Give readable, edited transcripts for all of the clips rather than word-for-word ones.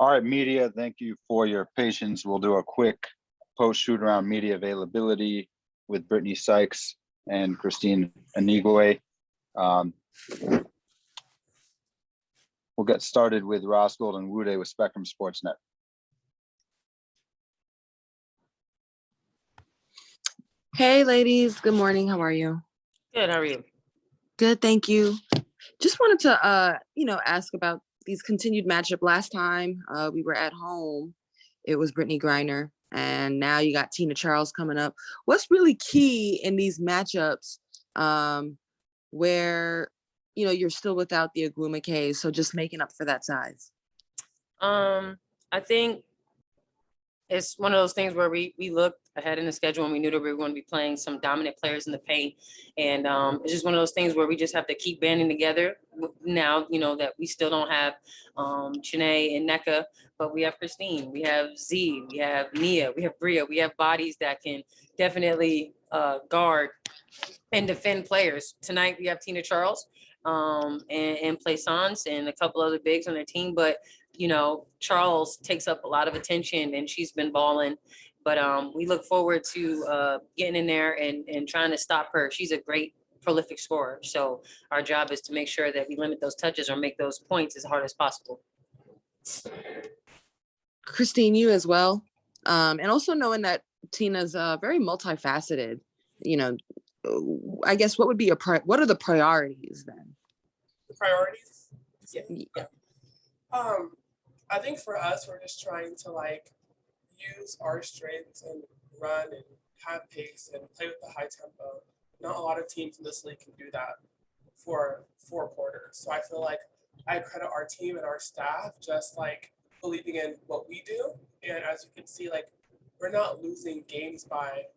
All right, media, thank you for your patience. We'll do a quick post-shoot around media availability with Brittney Sykes and Kristine Anigwe. We'll get started with Ross Golden Wude with Spectrum Sportsnet. Hey, ladies. Good morning. How are you? Good. How are you? Good. Thank you. Just wanted to, ask about these continued matchup. Last time we were at home, it was Brittney Griner, and now you got Tina Charles coming up. What's really key in these matchups where, you're still without the Agwumakeys, so just making up for that size? I think it's one of those things where we looked ahead in the schedule and we knew that we were going to be playing some dominant players in the paint. And it's just one of those things where we just have to keep banding together now, that we still don't have Chene and Nneka, but we have Kristine, we have Z, we have Nia, we have Bria, we have bodies that can definitely guard and defend players. Tonight we have Tina Charles and Plaisance and a couple other bigs on their team, but Charles takes up a lot of attention and she's been balling, but we look forward to getting in there and trying to stop her. She's a great prolific scorer. So our job is to make sure that we limit those touches or make those points as hard as possible. Kristine, you as well. And also knowing that Tina's very multifaceted, I guess what would be what are the priorities then? The priorities? Yeah. I think for us, we're just trying to use our strengths and run and have pace and play with the high tempo. Not a lot of teams in this league can do that for 4 quarters. So I feel like I credit our team and our staff just believing in what we do. And as you can see, we're not losing games by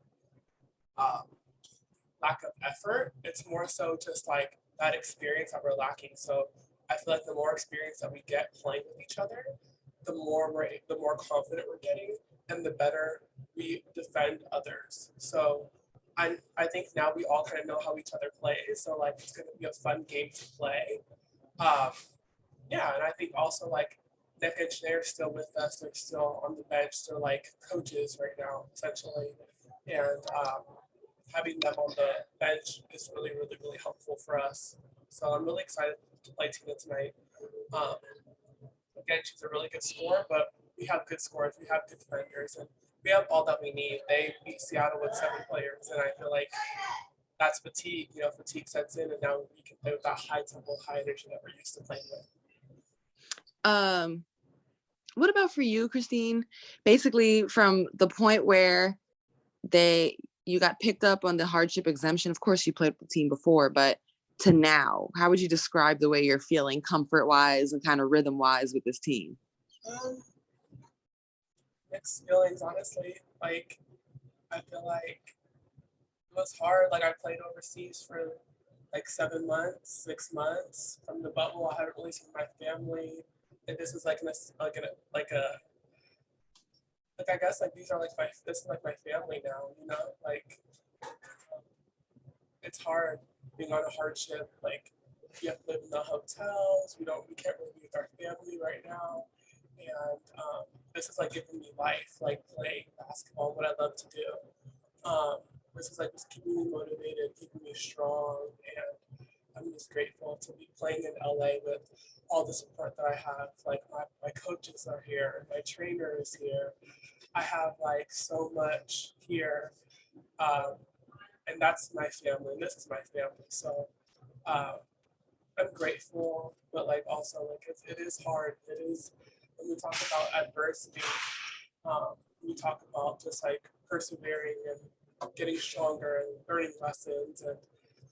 lack of effort. It's more so just that experience that we're lacking. So I feel like the more experience that we get playing with each other, the more confident we're getting and the better we defend others. So I think now we all kind of know how each other plays. So it's going to be a fun game to play. And I think also Nick and Chene are still with us. They're still on the bench. They're coaches right now, essentially. And having them on the bench is really, really, really helpful for us. So I'm really excited to play Tina tonight. Again, she's a really good scorer, but we have good scorers, we have good defenders, and we have all that we need. They beat Seattle with 7 players, and I feel like that's fatigue. Fatigue sets in, and now we can play with that high tempo, high energy that we're used to playing with. What about for you, Kristine? Basically, from the point where you got picked up on the hardship exemption. Of course, you played with the team before, but to now, how would you describe the way you're feeling comfort-wise and kind of rhythm-wise with this team? Mixed feelings, honestly. I feel like it was hard. I played overseas for 7 months, 6 months from the bubble. I haven't really seen my family, and this is I guess these are this is my family now. It's hard being on a hardship. You have to live in the hotels. We can't really be with our family right now, and this is giving me life, playing basketball, what I love to do. This is just keeping me motivated, keeping me strong, and I'm just grateful to be playing in LA with all the support that I have. My coaches are here, my trainer is here. I have so much here, and that's my family, and this is my family. So I'm grateful, but also it is hard. It is, when we talk about adversity, we talk about just persevering and getting stronger and learning lessons. And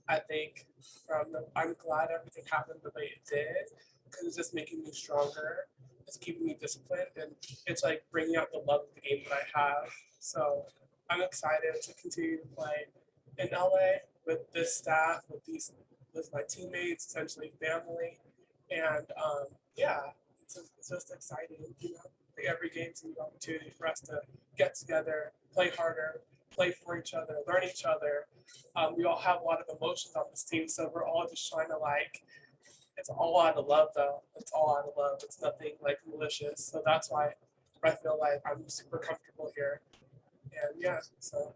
I think I'm glad everything happened the way it did, because it's just making me stronger. It's keeping me disciplined, and it's bringing out the love of the game that I have. So I'm excited to continue to play in LA with this staff, with my teammates, essentially family, and it's just exciting. Every game's an opportunity for us to get together, play harder, play for each other, learn each other. We all have a lot of emotions on this team, so we're all just trying to it's all out of love though. It's all out of love. It's nothing like malicious. So that's why I feel like I'm super comfortable here. And yeah, so.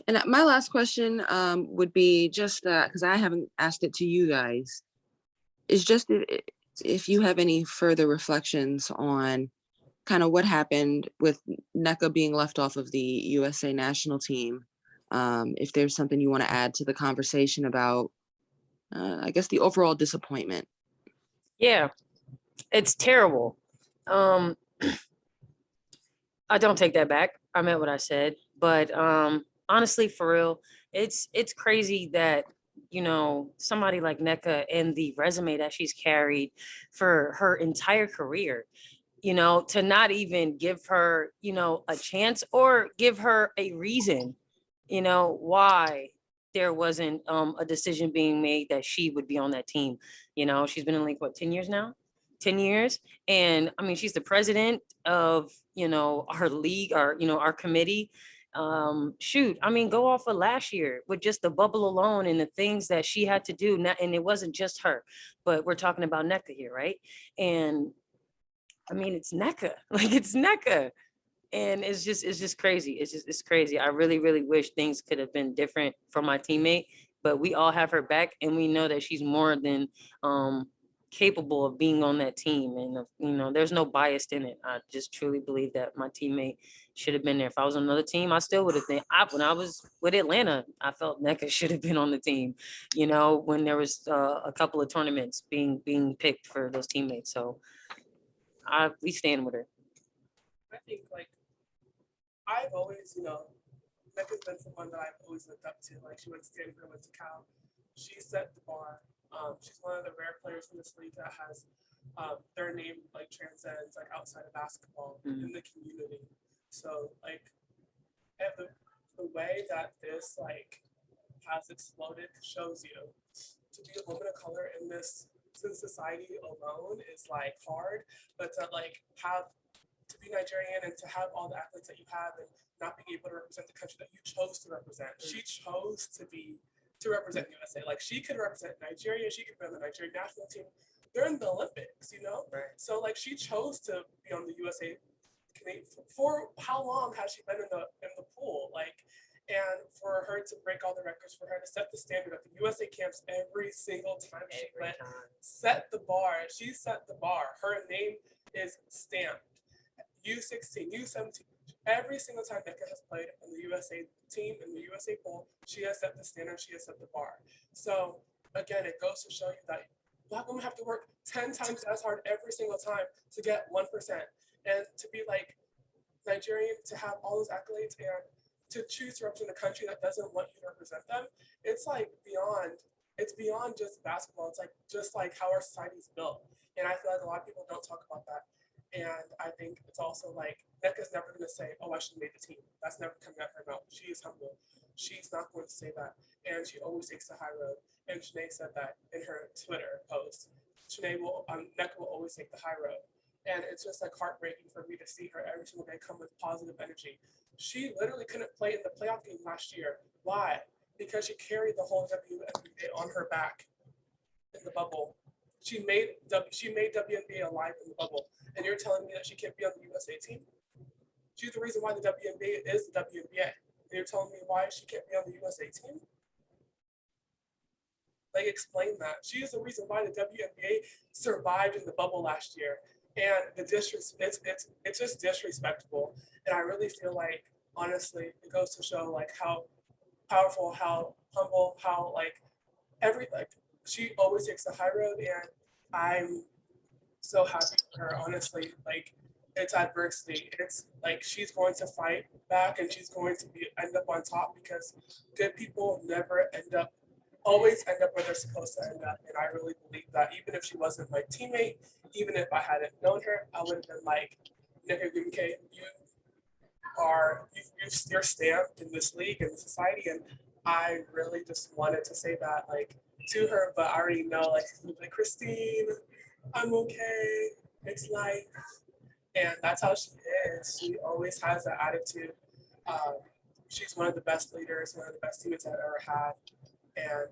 And my last question would be just because I haven't asked it to you guys, is just if you have any further reflections on kind of what happened with NECA being left off of the USA national team. If there's something you want to add to the conversation about, I guess, the overall disappointment. Yeah, it's terrible. I don't take that back. I meant what I said, but honestly, for real, it's crazy that, you know, somebody like NECA and the resume that she's carried for her entire career, you know, to not even give her, you know, a chance or give her a reason, you know, why there wasn't a decision being made that she would be on that team. You know, she's been in the league, what, 10 years now? 10 years. And I mean, she's the president of, you know, our league, our, you know, our committee. Shoot, I mean, go off of last year with just the bubble alone and the things that she had to do. And it wasn't just her, but we're talking about NECA here, right? And I mean, it's NECA, like it's NECA. And it's just crazy. It's crazy. I really, really wish things could have been different for my teammate, but we all have her back and we know that she's more than capable of being on that team. And, you know, there's no bias in it. I just truly believe that my teammate should have been there. If I was on another team, I still would have been. When I was with Atlanta, I felt NECA should have been on the team, you know, when there was a couple of tournaments being picked for those teammates. So we stand with her. I think like I've always, you know, Becca's been someone that I've always looked up to. Like she went to Stanford, went to Cal. She set the bar. She's one of the rare players in this league that has their name like transcends like outside of basketball in the community. So like and the way that this like has exploded shows you to be a woman of color in this society alone is like hard, but to like have to be Nigerian and to have all the athletes that you have and not being able to represent the country that you chose to represent. She chose to represent USA. Like she could represent Nigeria, she could be on the Nigerian national team. They're in the Olympics, you know? Right. So like she chose to be on the USA. For how long has she been in the pool? Like, and for her to break all the records, for her to set the standard at the USA camps every single time she went, set the bar. She set the bar. Her name is stamped. U16, U17, every single time Becca has played in the USA team, in the USA pool, she has set the standard, she has set the bar. So again, it goes to show you that Black women have to work 10 times as hard every single time to get 1%. And to be like Nigerian, to have all those accolades and to choose to represent a country that doesn't want you to represent them, it's like it's beyond just basketball. It's like just like how our society is built. And I feel like a lot of people don't talk about that. And I think it's also like Becca's never going to say, "Oh, I should have made the team." That's never coming out of her mouth. She is humble. She's not going to say that, and she always takes the high road. And Shanae said that in her Twitter post. Becca will always take the high road, and it's just like heartbreaking for me to see her every single day come with positive energy. She literally couldn't play in the playoff game last year. Why? Because she carried the whole WNBA on her back in the bubble. She made WNBA alive in the bubble. And you're telling me that she can't be on the USA team? She's the reason why the WNBA is the WNBA. And you're telling me why she can't be on the USA team? Like, explain that. She is the reason why the WNBA survived in the bubble last year. And it's just disrespectful. And I really feel like, honestly, it goes to show like how powerful, how humble, how she always takes the high road, and I'm so happy for her, honestly. Like, it's adversity. It's like she's going to fight back and she's going to end up on top because good people always end up where they're supposed to end up. And I really believe that even if she wasn't my teammate, even if I hadn't known her, I would have been like, Nika Gumke, you're stamped in this league, in this society. And I really just wanted to say that like to her, but I already know like Kristine, I'm okay, it's life. And that's how she is. She always has that attitude. She's one of the best leaders, one of the best teammates I've ever had. And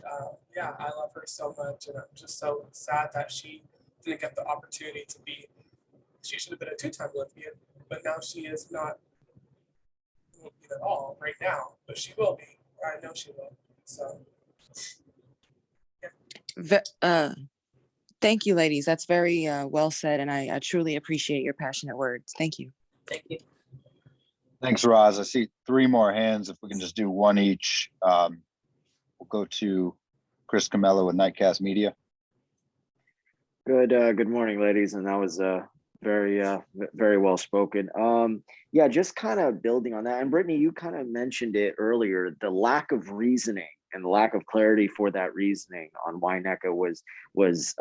yeah, I love her so much, and I'm just so sad that she didn't get the opportunity to be. She should have been a two-time Olympian, but now she is not Olympian at all right now. But she will be. I know she will. So Thank you, ladies. That's very well said, and I truly appreciate your passionate words. Thank you. Thank you. Thanks, Roz. I see 3 more hands. If we can just do one each. We'll go to Chris Camello with Nightcast Media. Good morning, ladies, and that was very well spoken. Yeah, just kind of building on that, and Brittney, you kind of mentioned it earlier, the lack of reasoning and the lack of clarity for that reasoning on why NECA was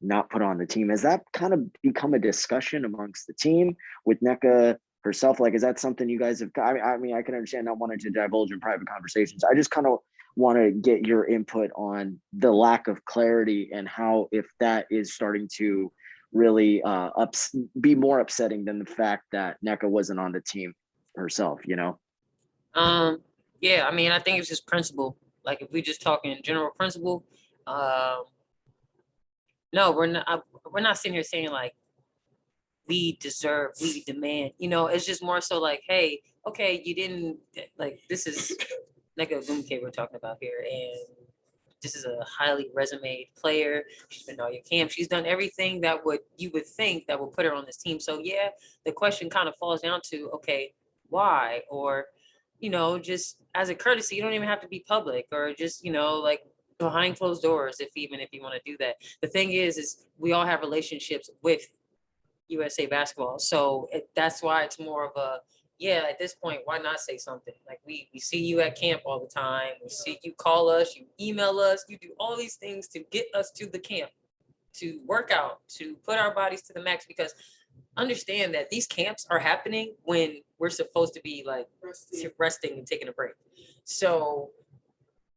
not put on the team. Has that kind of become a discussion amongst the team with NECA herself? Like, is that something you guys have? I mean, I can understand not wanting to divulge in private conversations. I just kind of want to get your input on the lack of clarity and how, if that is starting to really be more upsetting than the fact that NECA wasn't on the team herself, you know? Yeah, I mean, I think it's just principle. Like, if we just talking general principle, no, we're not sitting here saying like we deserve, we demand, you know. It's just more so like, hey, okay, you didn't, like, this is Neka Gumke we're talking about here, and this is a highly resumed player. She's been to all your camps. She's done everything that you would think that would put her on this team. So yeah, the question kind of falls down to, okay, why? Or, you know, just as a courtesy, you don't even have to be public, or just, you know, like behind closed doors, if you want to do that. The thing is we all have relationships with USA basketball. So that's why it's more of a, yeah, at this point, why not say something? Like, we see you at camp all the time. We see you call us, you email us, you do all these things to get us to the camp, to work out, to put our bodies to the max, because understand that these camps are happening when we're supposed to be like resting and taking a break. So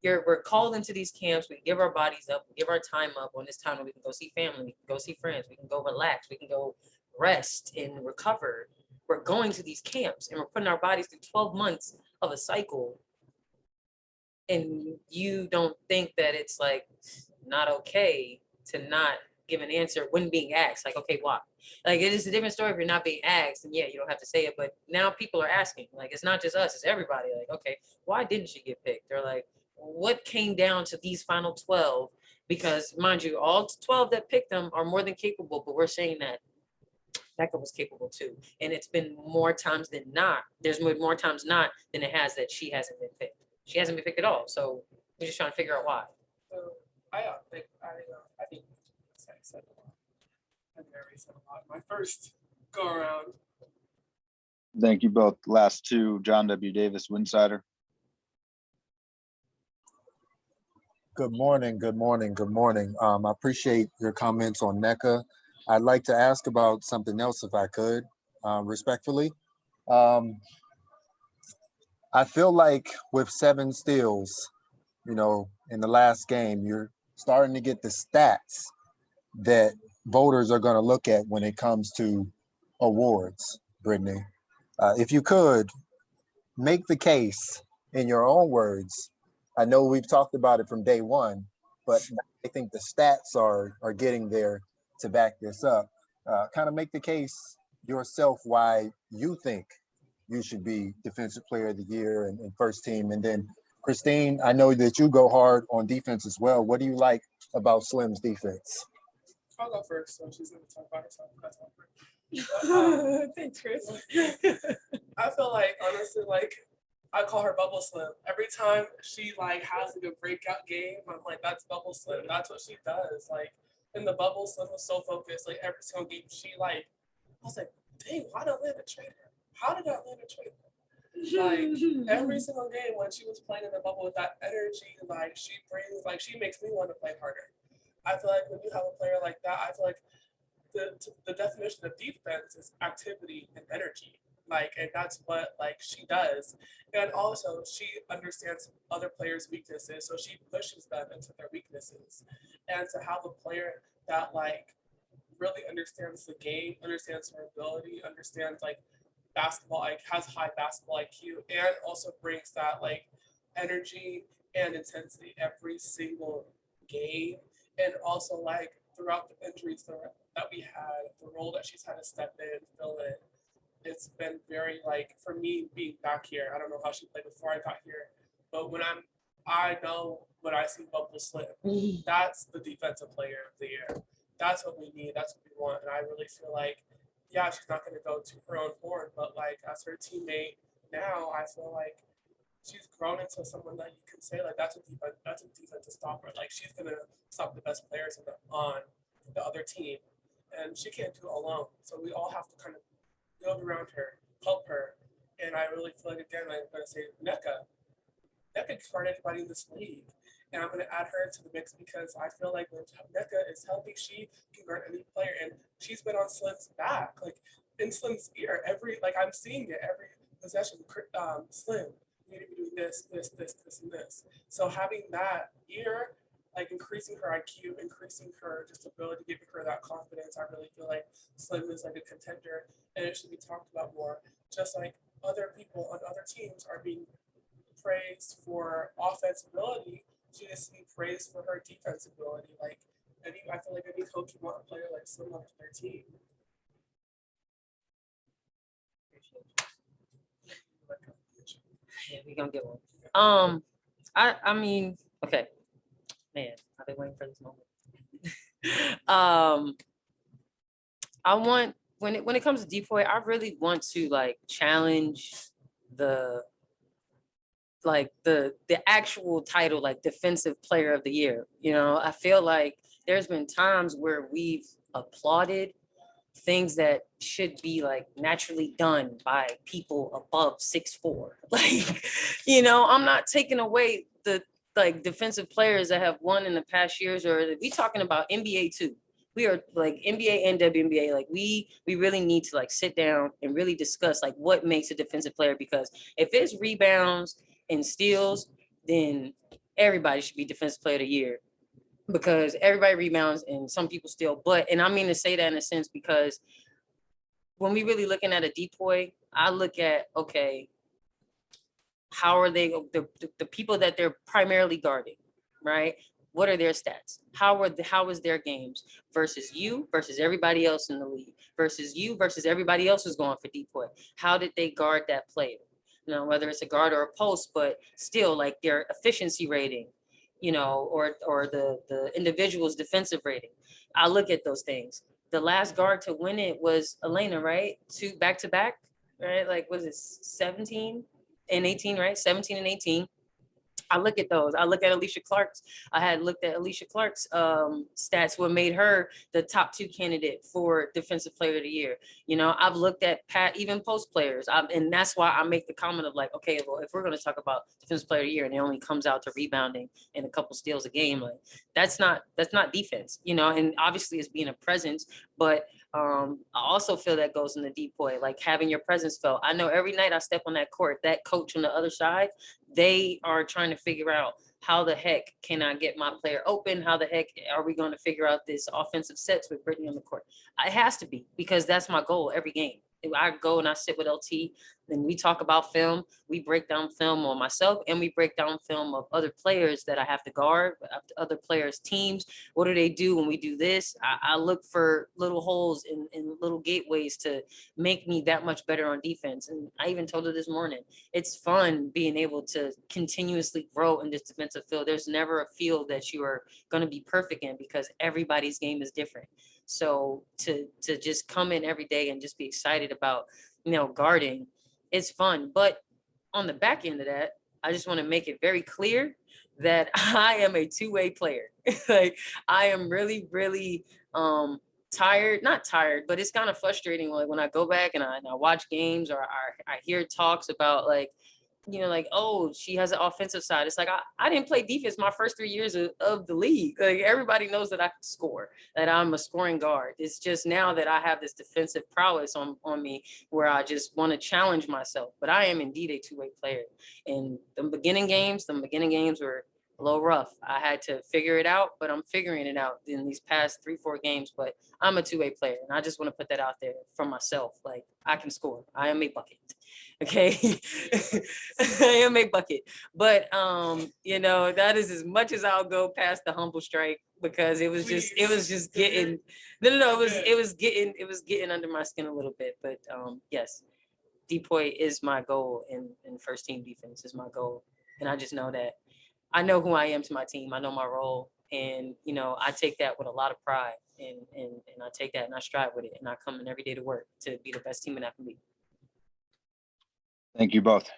we're called into these camps. We give our bodies up, we give our time up on this time when we can go see family, we can go see friends, we can go relax, we can go rest and recover. We're going to these camps and we're putting our bodies through 12 months of a cycle. And you don't think that it's like not okay to not give an answer when being asked, like, okay, why? Like, it is a different story if you're not being asked, and yeah, you don't have to say it, but now people are asking. Like, it's not just us, it's everybody. Like, okay, why didn't she get picked? Or like, what came down to these final 12? Because mind you, all 12 that picked them are more than capable, but we're saying that Becca was capable too. And it's been more times than not. There's more times not than it has that she hasn't been picked. She hasn't been picked at all. So we're just trying to figure out why. So I think I said a lot. I've already said a lot. My first go around. Thank you both. Last 2, John W. Davis, Winsider. Good morning. I appreciate your comments on NECA. I'd like to ask about something else if I could, respectfully. I feel like with 7 steals, you know, in the last game, you're starting to get the stats that voters are going to look at when it comes to awards, Brittney. If you could make the case in your own words. I know we've talked about it from day one, but I think the stats are getting there to back this up. Kind of make the case yourself why you think you should be Defensive Player of the Year and first team. And then Kristine, I know that you go hard on defense as well. What do you like about Slim's defense? I'll go first, so she's gonna talk about herself. That's all. Thanks, Chris. I feel like, honestly, like, I call her Bubble Slim. Every time she like has a good breakout game, I'm like, that's Bubble Slim. That's what she does. Like, in the bubble, Slim was so focused. Like, every single game, I was like, dang, why did Atlanta trade her? How did Atlanta trade her? Like, every single game when she was playing in the bubble with that energy, like, she brings, like, she makes me want to play harder. I feel like when you have a player like that, I feel like the definition of defense is activity and energy. Like, and that's what, like, she does. And also, she understands other players' weaknesses, so she pushes them into their weaknesses. And to have a player that, like, really understands the game, understands her ability, understands, like, basketball, like, has high basketball IQ, and also brings that, like, energy and intensity every single game. And also like throughout the injuries that we had, the role that she's had to step in, fill in, it's been very like, for me being back here, I don't know how she played before I got here, but I know when I see Bubble Slim, that's the defensive player of the year. That's what we need, that's what we want. And I really feel like, yeah, she's not gonna go to her own horn, but like as her teammate now, I feel like she's grown into someone that you can say like that's a defensive stopper. Like she's gonna stop the best players on the other team, and she can't do it alone. So we all have to kind of build around her, help her. And I really feel like again, I'm gonna say NECA can guard anybody in this league. And I'm gonna add her into the mix because I feel like when NECA is healthy, she can guard any player. And she's been on Slim's back, like in Slim's ear. I'm seeing it every possession. Slim, you need to be doing this, and this. So having that ear, like increasing her IQ, increasing her just ability, giving her that confidence, I really feel like Slim is like a contender and it should be talked about more. Just like other people on other teams are being praised for offensive ability, she needs to be praised for her defensive ability. Like I feel like any coach would want a player like Slim on their team. Yeah, we gonna get one. I mean, okay, man, I've been waiting for this moment. I want when it comes to decoy, I really want to like challenge the actual title, like defensive player of the year. You know, I feel like there's been times where we've applauded things that should be like naturally done by people above 6'4". Like, you know, I'm not taking away the like defensive players that have won in the past years, or we talking about NBA too. We are like NBA and WNBA. Like we really need to like sit down and really discuss like what makes a defensive player, because if it's rebounds and steals, then everybody should be defensive player of the year, because everybody rebounds and some people steal. But, and I mean to say that in a sense, because when we really looking at a decoy, I look at, okay, how are they, the people that they're primarily guarding, right? What are their stats? How is their games versus you, versus everybody else in the league, versus you, versus everybody else who's going for decoy? How did they guard that player? You know, whether it's a guard or a post, but still like their efficiency rating, you know, or the individual's defensive rating. I look at those things. The last guard to win it was Elena, right? 2 back-to-back, right? Like, was it 17 and 18, right? 17 and 18. I look at those. I look at Alicia Clark's. I had looked at Alicia Clark's stats, what made her the top 2 candidate for Defensive Player of the Year. You know, I've looked at even post players, and that's why I make the comment of like, okay, well, if we're going to talk about Defensive Player of the Year and it only comes out to rebounding and a couple steals a game, like that's not defense, you know. And obviously, it's being a presence, but I also feel that goes in the decoy, like having your presence felt. I know every night I step on that court, that coach on the other side, they are trying to figure out how the heck can I get my player open? How the heck are we going to figure out this offensive sets with Brittney on the court? It has to be, because that's my goal every game. I go and I sit with LT and we talk about film. We break down film on myself and we break down film of other players that I have to guard, other players' teams. What do they do when we do this? I look for little holes in little gateways to make me that much better on defense. And I even told her this morning, it's fun being able to continuously grow in this defensive field. There's never a field that you are going to be perfect in, because everybody's game is different. So to just come in every day and just be excited about, you know, guarding, it's fun. But on the back end of that, I just want to make it very clear that I am a two-way player. Like I am really, really tired, not tired, but it's kind of frustrating. Like when I go back and I watch games, or I hear talks about like, you know, like, oh, she has an offensive side. It's like, I didn't play defense my first 3 years of the league. Like everybody knows that I can score, that I'm a scoring guard. It's just now that I have this defensive prowess on me where I just want to challenge myself. But I am indeed a two-way player. And the beginning games were a little rough. I had to figure it out, but I'm figuring it out in these past 3-4 games. But I'm a two-way player, and I just want to put that out there for myself. Like, I can score. I am a bucket. Okay. I am a bucket. But you know, that is as much as I'll go past the humble strike, because it was just getting it was getting under my skin a little bit. But yes, Depoy is my goal, in first team defense is my goal. And I just know that I know who I am to my team. I know my role, and you know, I take that with a lot of pride, and I take that and I strive with it, and I come in every day to work to be the best team that I can be. Thank you both.